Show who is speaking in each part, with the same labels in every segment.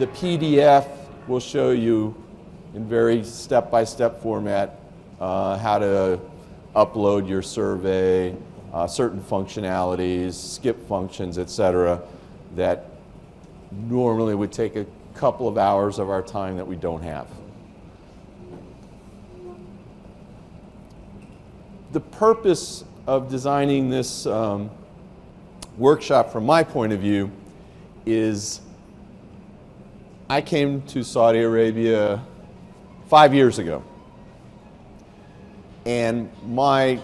Speaker 1: The PDF will show you in very step-by-step format how to upload your survey, certain functionalities, skip functions, etc., that normally would take a couple of hours of our time that we don't have. The purpose of designing this workshop from my point of view is I came to Saudi Arabia 5 years ago, and my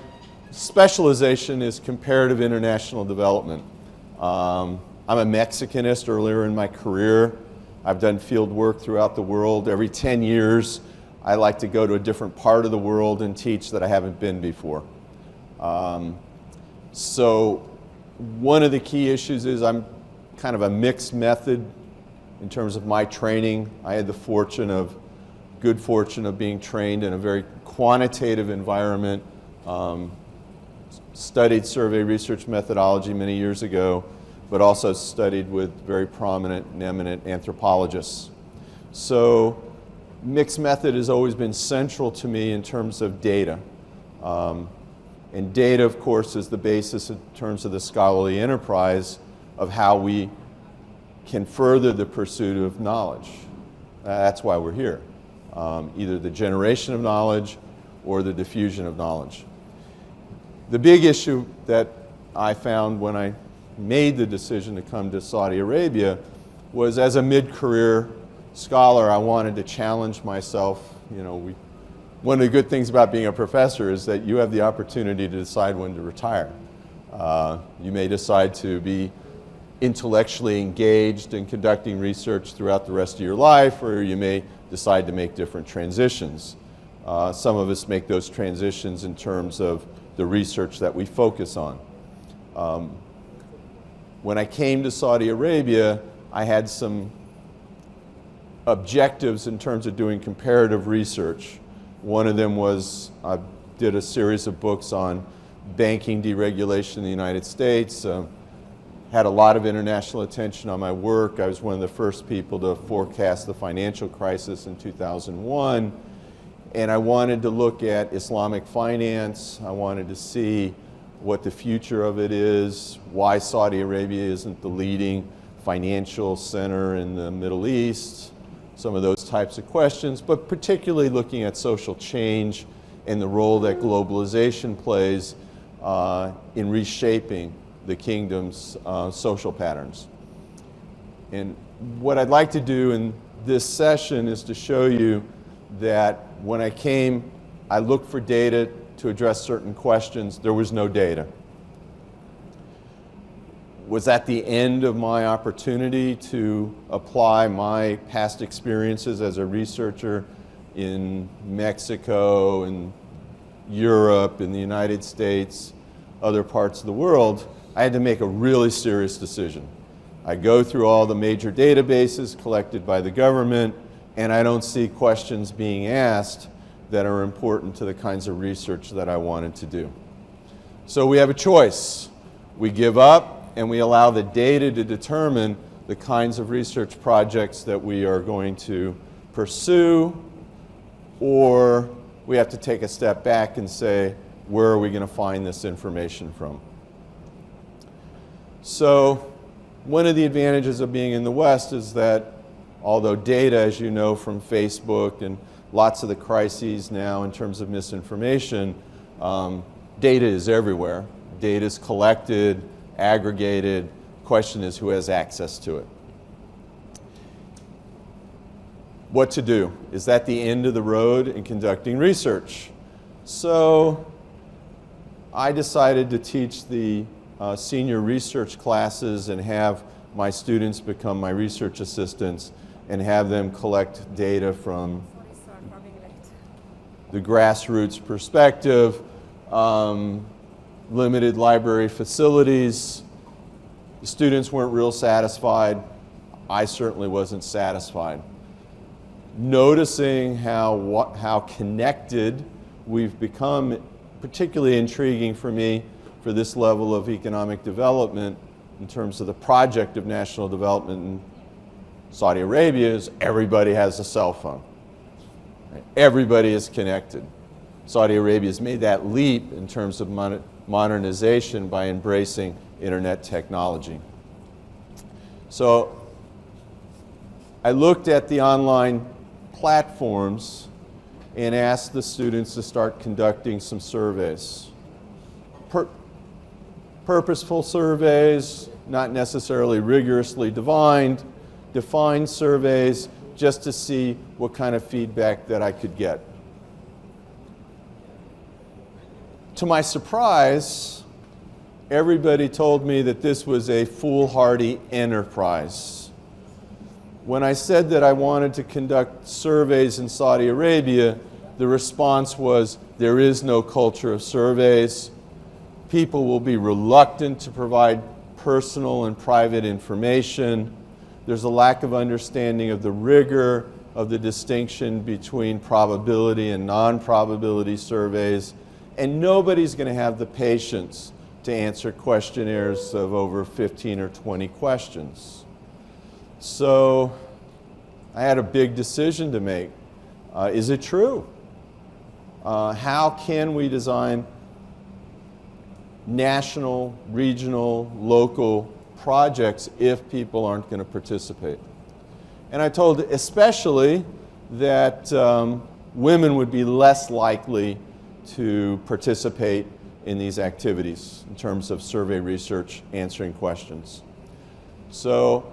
Speaker 1: specialization is comparative international development. I'm a Mexicanist. Earlier in my career, I've done field work throughout the world. Every 10 years, I like to go to a different part of the world and teach that I haven't been before. So one of the key issues is I'm kind of a mixed method in terms of my training. I had the good fortune of being trained in a very quantitative environment, studied survey research methodology many years ago, but also studied with very prominent and eminent anthropologists. So mixed method has always been central to me in terms of data. And data, of course, is the basis in terms of the scholarly enterprise of how we can further the pursuit of knowledge. That's why we're here. Either the generation of knowledge or the diffusion of knowledge. The big issue that I found when I made the decision to come to Saudi Arabia was, as a mid-career scholar, I wanted to challenge myself. You know, one of the good things about being a professor is that you have the opportunity to decide when to retire. You may decide to be intellectually engaged in conducting research throughout the rest of your life, or you may decide to make different transitions. Some of us make those transitions in terms of the research that we focus on. When I came to Saudi Arabia, I had some objectives in terms of doing comparative research. One of them was I did a series of books on banking deregulation in the United States. Had a lot of international attention on my work. I was one of the first people to forecast the financial crisis in 2001. And I wanted to look at Islamic finance. I wanted to see what the future of it is, why Saudi Arabia isn't the leading financial center in the Middle East, some of those types of questions, but particularly looking at social change and the role that globalization plays in reshaping the kingdom's social patterns. And what I'd like to do in this session is to show you that when I came, I looked for data to address certain questions. There was no data. Was that the end of my opportunity to apply my past experiences as a researcher in Mexico and Europe, in the United States, other parts of the world? I had to make a really serious decision. I go through all the major databases collected by the government, and I don't see questions being asked that are important to the kinds of research that I wanted to do. So we have a choice. We give up and we allow the data to determine the kinds of research projects that we are going to pursue, or we have to take a step back and say, where are we going to find this information from? So one of the advantages of being in the West is that although data, as you know from Facebook and lots of the crises now in terms of misinformation, data is everywhere. Data is collected, aggregated. Question is, who has access to it? What to do? Is that the end of the road in conducting research? So I decided to teach the senior research classes and have my students become my research assistants and have them collect data from the grassroots perspective, limited library facilities. The students weren't real satisfied. I certainly wasn't satisfied. Noticing how connected we've become, particularly intriguing for me for this level of economic development in terms of the project of national development and Saudi Arabia is everybody has a cell phone. Right? Everybody is connected. Saudi Arabia has made that leap in terms of modernization by embracing internet technology. So I looked at the online platforms and asked the students to start conducting some surveys. Purposeful surveys, not necessarily rigorously defined surveys, just to see what kind of feedback that I could get. To my surprise, everybody told me that this was a foolhardy enterprise. When I said that I wanted to conduct surveys in Saudi Arabia, the response was, there is no culture of surveys. People will be reluctant to provide personal and private information. There's a lack of understanding of the rigor of the distinction between probability and non-probability surveys, and nobody's going to have the patience to answer questionnaires of over 15 or 20 questions. So I had a big decision to make. Is it true? How can we design national, regional, local projects if people aren't going to participate? And I told especially that women would be less likely to participate in these activities in terms of survey research, answering questions. So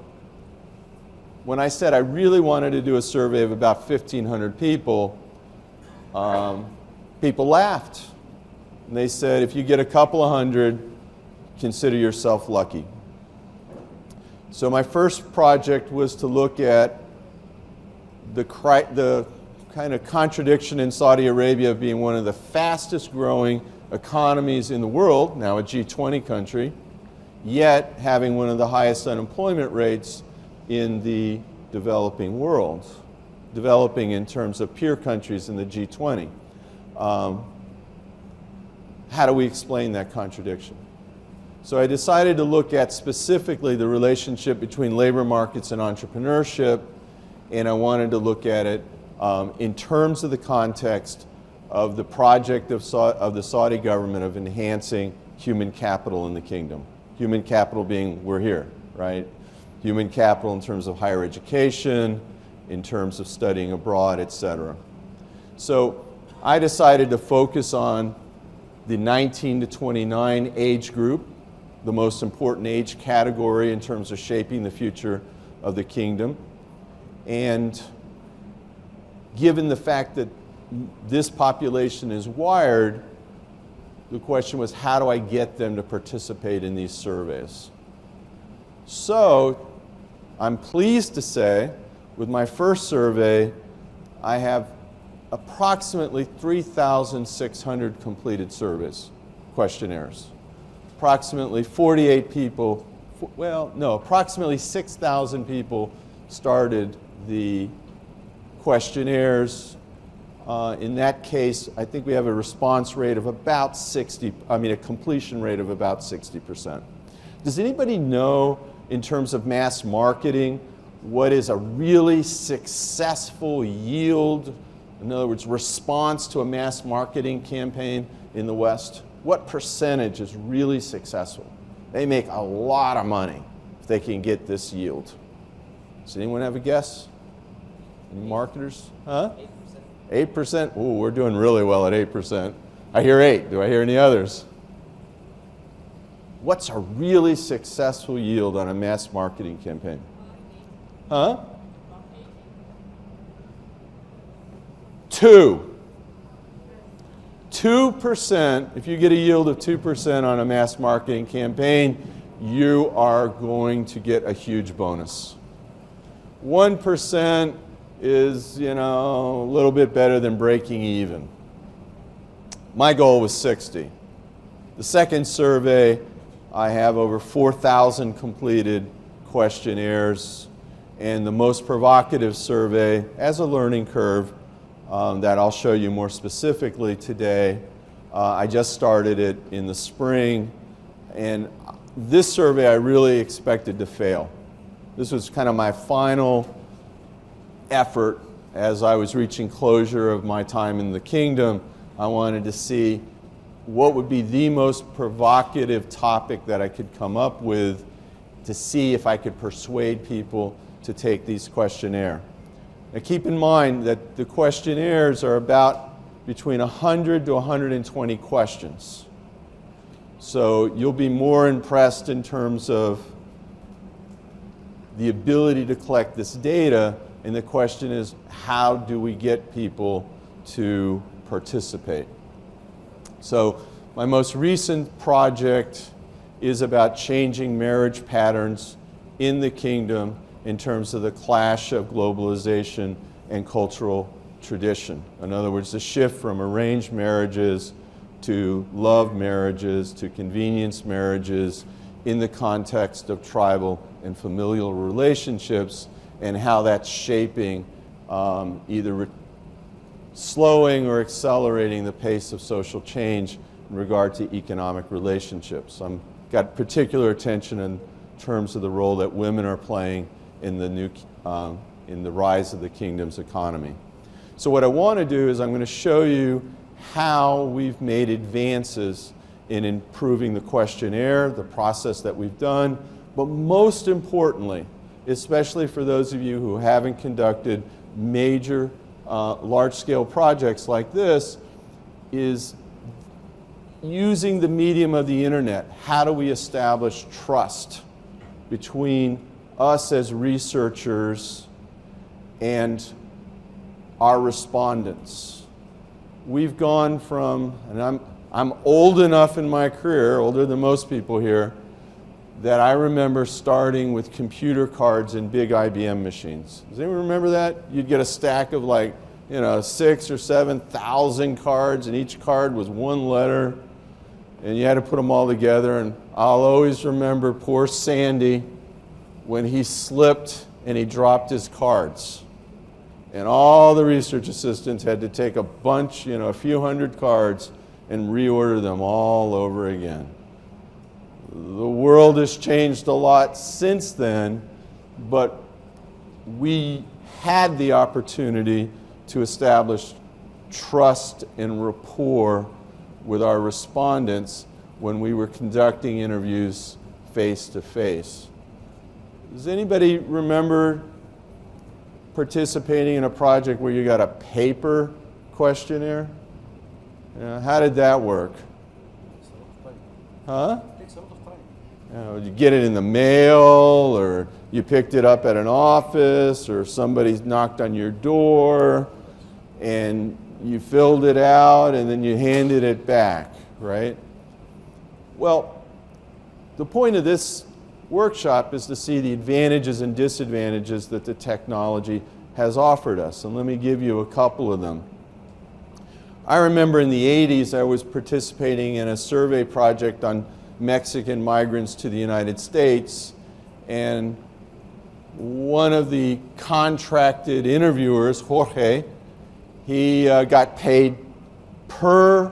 Speaker 1: when I said I really wanted to do a survey of about 1,500 people, people laughed. And they said, if you get a couple of hundred, consider yourself lucky. So my first project was to look at the kind of contradiction in Saudi Arabia of being one of the fastest growing economies in the world, now a G20 country, yet having one of the highest unemployment rates in the developing world, developing in terms of peer countries in the G20. How do we explain that contradiction? So I decided to look at specifically the relationship between labor markets and entrepreneurship, and I wanted to look at it in terms of the context of the project of the Saudi government of enhancing human capital in the kingdom. Human capital being, we're here, right? Human capital in terms of higher education, in terms of studying abroad, etc. So I decided to focus on the 19 to 29 age group, the most important age category in terms of shaping the future of the kingdom. And given the fact that this population is wired, the question was, how do I get them to participate in these surveys? So I'm pleased to say, with my first survey, I have approximately 3,600 completed surveys, questionnaires. Approximately 48 people, well, no, approximately 6,000 people started the questionnaires. In that case, I think we have a response rate of about a completion rate of about 60%. Does anybody know, in terms of mass marketing, what is a really successful yield, in other words, response to a mass marketing campaign in the West? What percentage is really successful? They make a lot of money if they can get this yield. Does anyone have a guess? Any marketers? Huh? 8%? Ooh, we're doing really well at 8%. I hear 8. Do I hear any others? What's a really successful yield on a mass marketing campaign? Huh? 2%, if you get a yield of 2% on a mass marketing campaign, you are going to get a huge bonus. 1% is, a little bit better than breaking even. My goal was 60. The second survey, I have over 4,000 completed questionnaires, and the most provocative survey as a learning curve that I'll show you more specifically today. I just started it in the spring, and this survey I really expected to fail. This was kind of my final effort as I was reaching closure of my time in the kingdom. I wanted to see what would be the most provocative topic that I could come up with to see if I could persuade people to take these questionnaires. Now keep in mind that the questionnaires are about between 100 to 120 questions. So you'll be more impressed in terms of the ability to collect this data, and the question is, how do we get people to participate? So my most recent project is about changing marriage patterns in the kingdom in terms of the clash of globalization and cultural tradition. In other words, the shift from arranged marriages to love marriages to convenience marriages in the context of tribal and familial relationships, and how that's shaping either slowing or accelerating the pace of social change in regard to economic relationships. I've got particular attention in terms of the role that women are playing in the rise of the kingdom's economy. So what I want to do is I'm going to show you how we've made advances in improving the questionnaire, the process that we've done, but most importantly, especially for those of you who haven't conducted major large-scale projects like this, is using the medium of the internet. How do we establish trust between us as researchers and our respondents? We've gone from, and I'm old enough in my career, older than most people here, that I remember starting with computer cards in big IBM machines. Does anyone remember that? You'd get a stack of like, 6,000 or 7,000 cards, and each card was one letter, and you had to put them all together. And I'll always remember poor Sandy when he slipped and he dropped his cards. And all the research assistants had to take a bunch, a few hundred cards and reorder them all over again. The world has changed a lot since then, but we had the opportunity to establish trust and rapport with our respondents when we were conducting interviews face to face. Does anybody remember participating in a project where you got a paper questionnaire? How did that work? Huh? You get it in the mail, or you picked it up at an office, or somebody knocked on your door and you filled it out and then you handed it back, right? Well, the point of this workshop is to see the advantages and disadvantages that the technology has offered us, and let me give you a couple of them. I remember in the 80s I was participating in a survey project on Mexican migrants to the United States, and one of the contracted interviewers, Jorge, he got paid per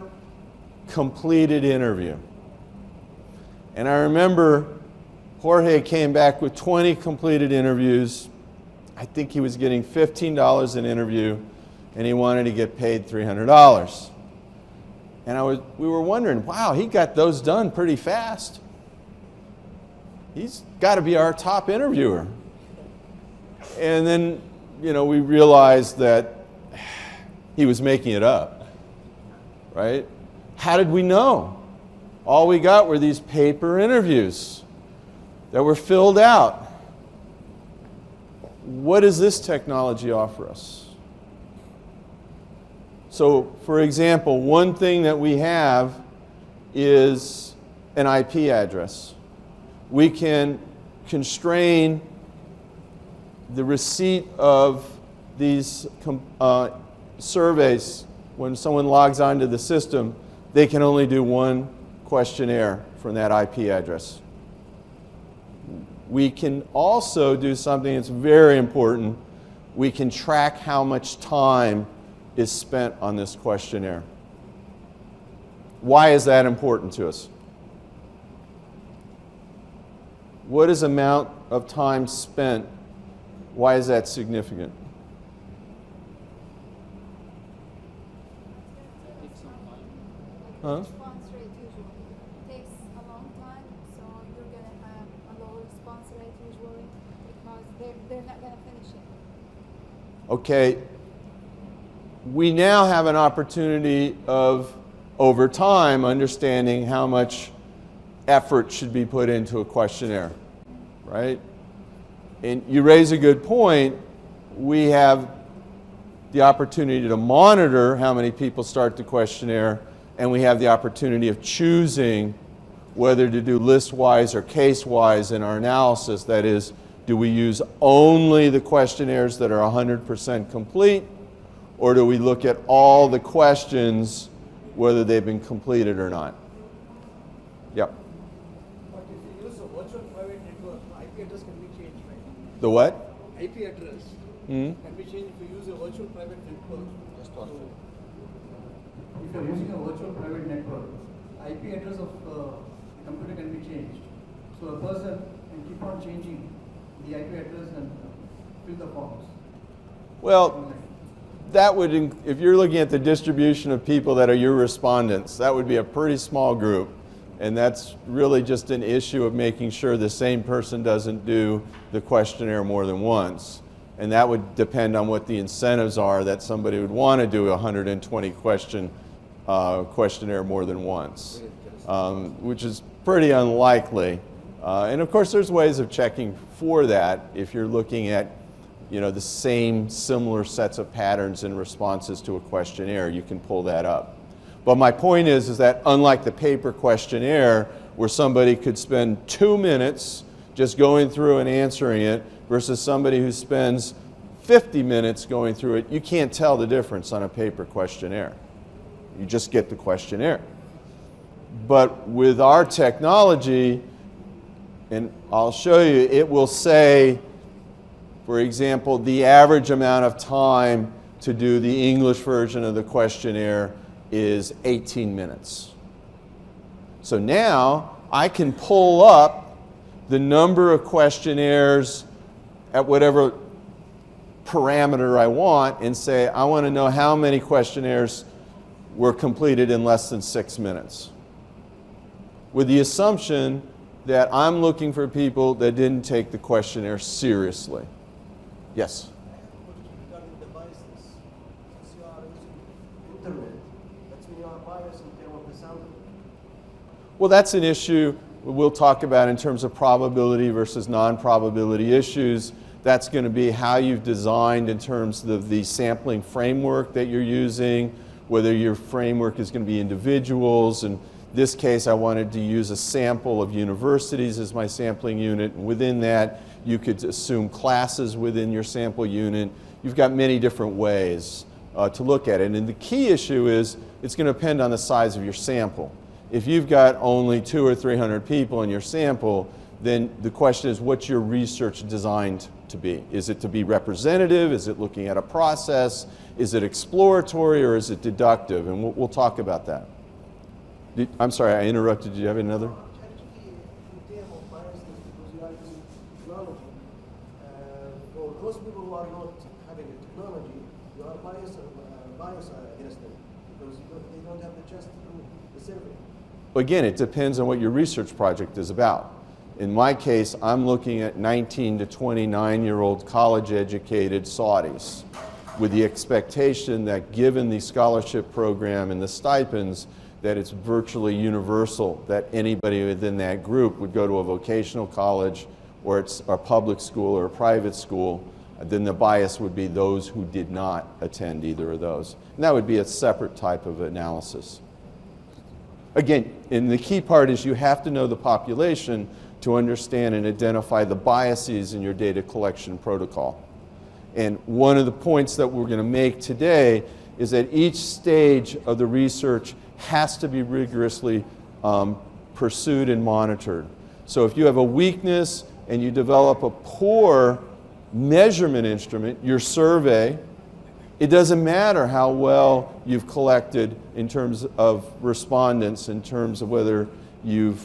Speaker 1: completed interview. And I remember Jorge came back with 20 completed interviews. I think he was getting $15 an interview, and he wanted to get paid $300. And we were wondering, wow, he got those done pretty fast. He's got to be our top interviewer. And then, we realized that he was making it up, right? How did we know? All we got were these paper interviews that were filled out. What does this technology offer us? So, for example, one thing that we have is an IP address. We can constrain the receipt of these surveys. When someone logs onto the system, they can only do one questionnaire from that IP address. We can also do something that's very important. We can track how much time is spent on this questionnaire. Why is that important to us? What is amount of time spent? Why is that significant? Huh?
Speaker 2: Response rate usually takes a long time, so you're going to have a lower response rate usually because they're not going to finish it.
Speaker 1: Okay, we now have an opportunity of, over time, understanding how much effort should be put into a questionnaire, right? And you raise a good point. We have the opportunity to monitor how many people start the questionnaire, and we have the opportunity of choosing whether to do list-wise or case-wise in our analysis. That is, do we use only the questionnaires that are 100% complete, or do we look at all the questions, whether they've been completed or not? Yep.
Speaker 3: But if you use a virtual private network, IP address can be changed, right?
Speaker 1: The what?
Speaker 3: IP address
Speaker 1: Mm-hmm.
Speaker 3: can be changed if you use a virtual private network. If you're using a virtual private network, IP address of computer can be changed. So a person can keep on changing the IP address and fill the forms.
Speaker 1: Well, that would, if you're looking at the distribution of people that are your respondents, that would be a pretty small group. And that's really just an issue of making sure the same person doesn't do the questionnaire more than once. And that would depend on what the incentives are that somebody would want to do a 120 question questionnaire more than once, which is pretty unlikely. And of course, there's ways of checking for that if you're looking at, you know, the same similar sets of patterns and responses to a questionnaire. You can pull that up. But my point is that unlike the paper questionnaire, where somebody could spend 2 minutes just going through and answering it, versus somebody who spends 50 minutes going through it, you can't tell the difference on a paper questionnaire. You just get the questionnaire. But with our technology, and I'll show you, it will say, for example, the average amount of time to do the English version of the questionnaire is 18 minutes. So now I can pull up the number of questionnaires at whatever parameter I want and say, I want to know how many questionnaires were completed in less than 6 minutes. With the assumption that I'm looking for people that didn't take the questionnaire seriously. Yes?
Speaker 3: Regarding the biases, since you are using internet, that's when you are biased in terms of the sample.
Speaker 1: Well, that's an issue we'll talk about in terms of probability versus non-probability issues. That's going to be how you've designed in terms of the sampling framework that you're using, whether your framework is going to be individuals. In this case, I wanted to use a sample of universities as my sampling unit. And within that, you could assume classes within your sample unit. You've got many different ways to look at it. And the key issue is it's going to depend on the size of your sample. If you've got only 200 or 300 people in your sample, then the question is, what's your research designed to be? Is it to be representative? Is it looking at a process? Is it exploratory, or is it deductive? And we'll talk about that. I'm sorry, I interrupted. Did you have another?
Speaker 3: Actually, in terms of biases, because you are using technology, for those people who are not having the technology, you are biased against them because they don't have the chance to do the survey.
Speaker 1: Again, it depends on what your research project is about. In my case, I'm looking at 19 to 29-year-old college-educated Saudis with the expectation that given the scholarship program and the stipends, that it's virtually universal, that anybody within that group would go to a vocational college, or it's a public school or a private school. Then the bias would be those who did not attend either of those. And that would be a separate type of analysis. Again, and the key part is you have to know the population to understand and identify the biases in your data collection protocol. And one of the points that we're going to make today is that each stage of the research has to be rigorously pursued and monitored. So if you have a weakness and you develop a poor measurement instrument, your survey, it doesn't matter how well you've collected in terms of respondents, in terms of whether you've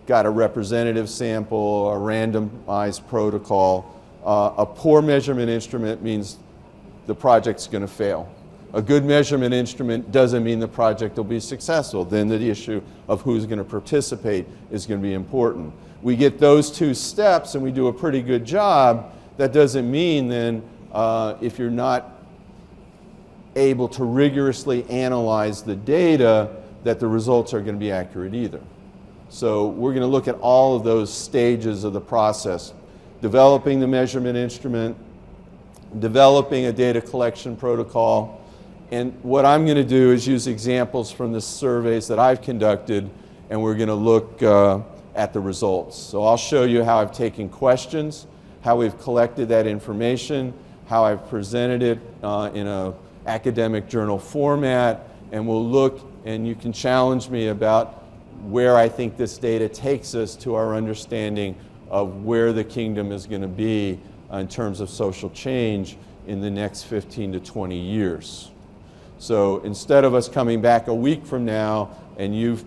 Speaker 1: got a representative sample, a randomized protocol. A poor measurement instrument means the project's going to fail. A good measurement instrument doesn't mean the project will be successful. Then the issue of who's going to participate is going to be important. We get those two steps and we do a pretty good job. That doesn't mean then if you're not able to rigorously analyze the data that the results are going to be accurate either. So we're going to look at all of those stages of the process. Developing the measurement instrument, developing a data collection protocol, and what I'm going to do is use examples from the surveys that I've conducted, and we're going to look at the results. So I'll show you how I've taken questions, how we've collected that information, how I've presented it in an academic journal format, and we'll look, and you can challenge me about where I think this data takes us to our understanding of where the kingdom is going to be in terms of social change in the next 15 to 20 years. So instead of us coming back a week from now and you've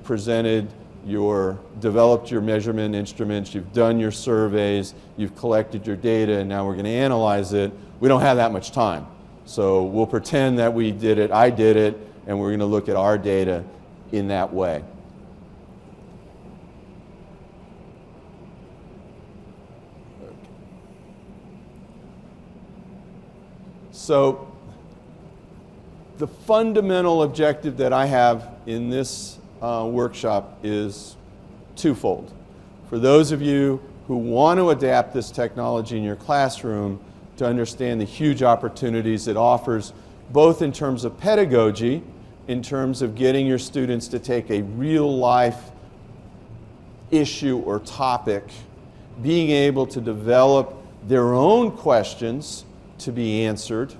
Speaker 1: developed your measurement instruments, you've done your surveys, you've collected your data, and now we're going to analyze it, we don't have that much time. So we'll pretend that we did it, I did it, and we're going to look at our data in that way. So the fundamental objective that I have in this workshop is twofold. For those of you who want to adapt this technology in your classroom to understand the huge opportunities it offers, both in terms of pedagogy, in terms of getting your students to take a real life issue or topic, being able to develop their own questions to be answered,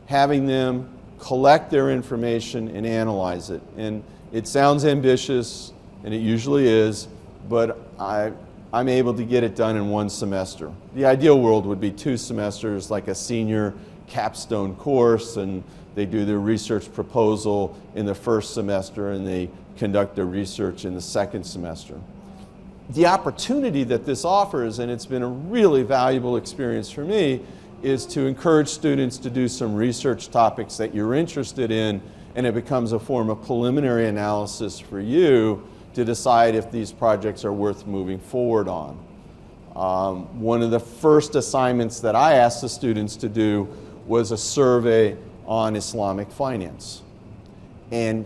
Speaker 1: having them collect their information and analyze it. And it sounds ambitious, and it usually is, but I'm able to get it done in one semester. The ideal world would be 2 semesters, like a senior capstone course, and they do their research proposal in the first semester and they conduct their research in the second semester. The opportunity that this offers, and it's been a really valuable experience for me, is to encourage students to do some research topics that you're interested in, and it becomes a form of preliminary analysis for you to decide if these projects are worth moving forward on. One of the first assignments that I asked the students to do was a survey on Islamic finance. And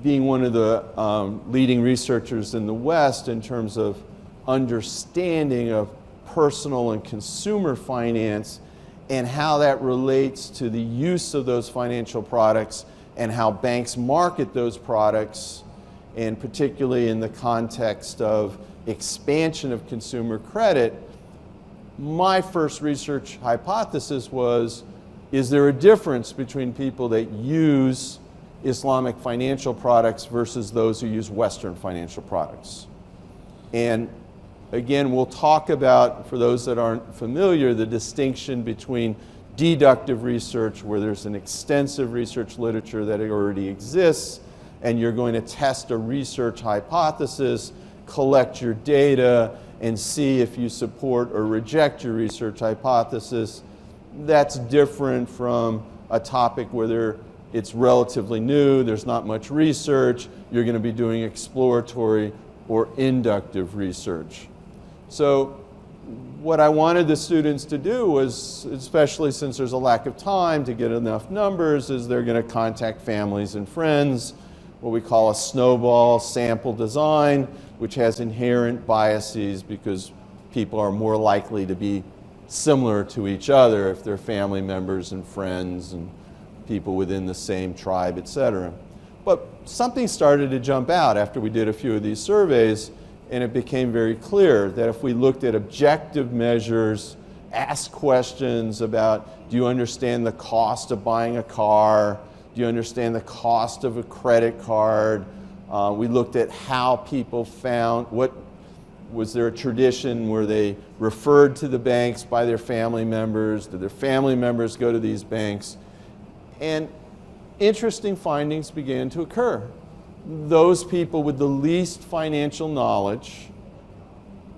Speaker 1: being one of the leading researchers in the West in terms of understanding of personal and consumer finance and how that relates to the use of those financial products and how banks market those products, and particularly in the context of expansion of consumer credit, my first research hypothesis was, is there a difference between people that use Islamic financial products versus those who use Western financial products? And again, we'll talk about, for those that aren't familiar, the distinction between deductive research, where there's an extensive research literature that already exists, and you're going to test a research hypothesis, collect your data, and see if you support or reject your research hypothesis. That's different from a topic where it's relatively new, there's not much research, you're going to be doing exploratory or inductive research. So what I wanted the students to do was, especially since there's a lack of time to get enough numbers, is they're going to contact families and friends, what we call a snowball sample design, which has inherent biases because people are more likely to be similar to each other if they're family members and friends and people within the same tribe, etc. But something started to jump out after we did a few of these surveys, and it became very clear that if we looked at objective measures, asked questions about, do you understand the cost of buying a car? Do you understand the cost of a credit card? We looked at how people found, was there a tradition where they referred to the banks by their family members? Did their family members go to these banks? And interesting findings began to occur. those people with the least financial knowledge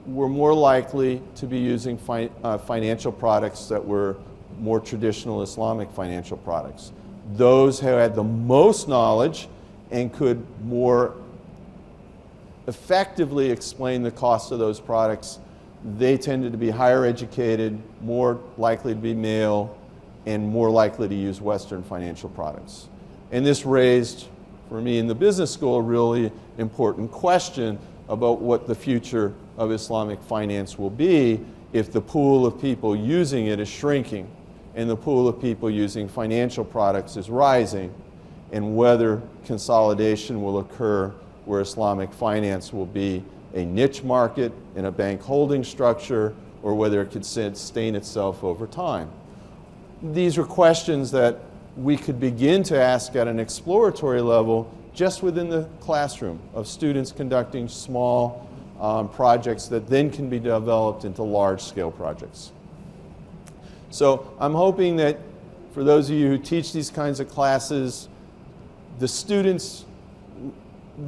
Speaker 1: were more likely to be using financial products that were more traditional Islamic financial products. Those who had the most knowledge and could more effectively explain the cost of those products, they tended to be higher educated, more likely to be male, and more likely to use Western financial products. And this raised, for me in the business school, a really important question about what the future of Islamic finance will be if the pool of people using it is shrinking and the pool of people using financial products is rising, and whether consolidation will occur where Islamic finance will be a niche market in a bank holding structure, or whether it could sustain itself over time. These are questions that we could begin to ask at an exploratory level just within the classroom of students conducting small projects that then can be developed into large-scale projects. So I'm hoping that for those of you who teach these kinds of classes, the students,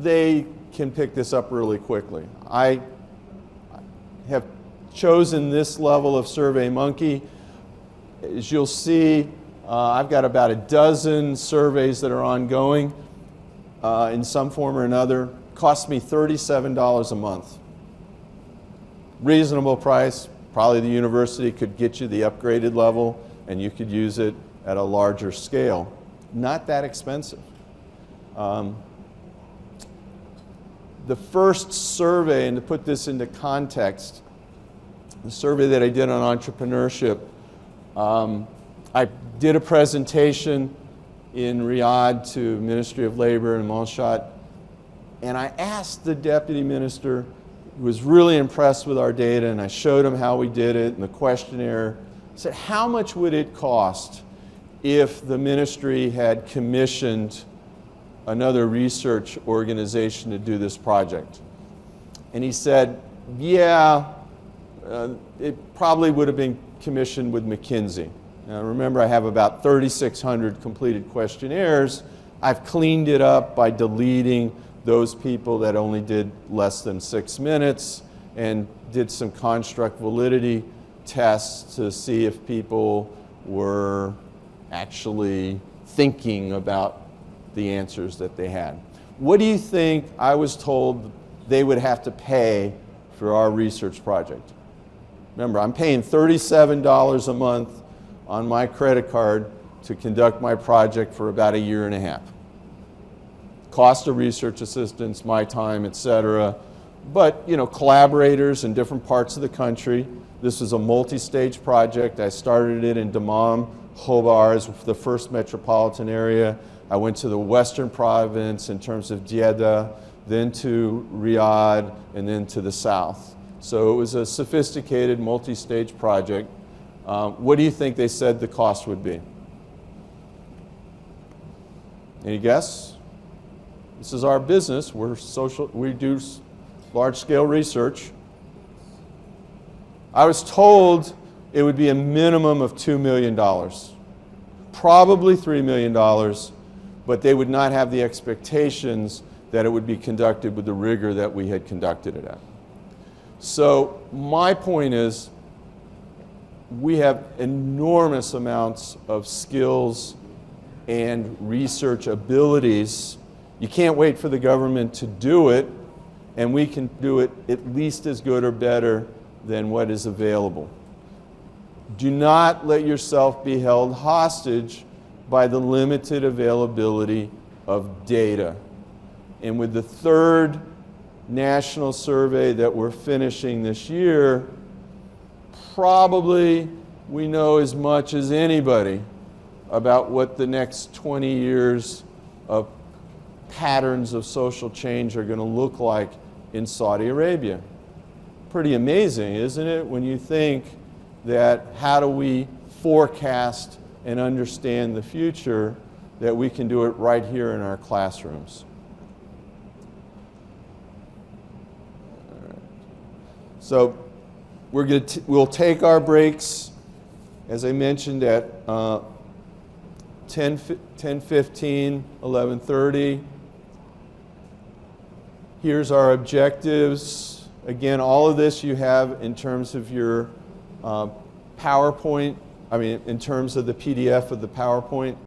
Speaker 1: they can pick this up really quickly. I have chosen this level of SurveyMonkey. As you'll see, I've got about a dozen surveys that are ongoing in some form or another. Cost me $37 a month. Reasonable price. Probably the university could get you the upgraded level and you could use it at a larger scale. Not that expensive. The first survey, and to put this into context, the survey that I did on entrepreneurship, I did a presentation in Riyadh to Ministry of Labor and Malshat, and I asked the deputy minister, who was really impressed with our data, and I showed him how we did it and the questionnaire. I said, how much would it cost if the ministry had commissioned another research organization to do this project? And he said, yeah, it probably would have been commissioned with McKinsey. Now remember, I have about 3,600 completed questionnaires. I've cleaned it up by deleting those people that only did less than 6 minutes and did some construct validity tests to see if people were actually thinking about the answers that they had. What do you think I was told they would have to pay for our research project? Remember, I'm paying $37 a month on my credit card to conduct my project for about a year and a half. Cost of research assistants, my time, etc. But, you know, collaborators in different parts of the country. This is a multi-stage project. I started it in Dammam, Khobar is the first metropolitan area. I went to the western province in terms of Jeddah, then to Riyadh, and then to the south. So it was a sophisticated multi-stage project. What do you think they said the cost would be? Any guess? This is our business. We do large-scale research. I was told it would be a minimum of $2 million, probably $3 million, but they would not have the expectations that it would be conducted with the rigor that we had conducted it at. So my point is, we have enormous amounts of skills and research abilities. You can't wait for the government to do it, and we can do it at least as good or better than what is available. Do not let yourself be held hostage by the limited availability of data. And with the third national survey that we're finishing this year, probably we know as much as anybody about what the next 20 years of patterns of social change are going to look like in Saudi Arabia. Pretty amazing, isn't it, when you think that how do we forecast and understand the future, that we can do it right here in our classrooms. All right. So we'll take our breaks, as I mentioned, at 10:15, 11:30. Here's our objectives. Again, all of this you have in terms of your PowerPoint, in terms of the PDF of the PowerPoint.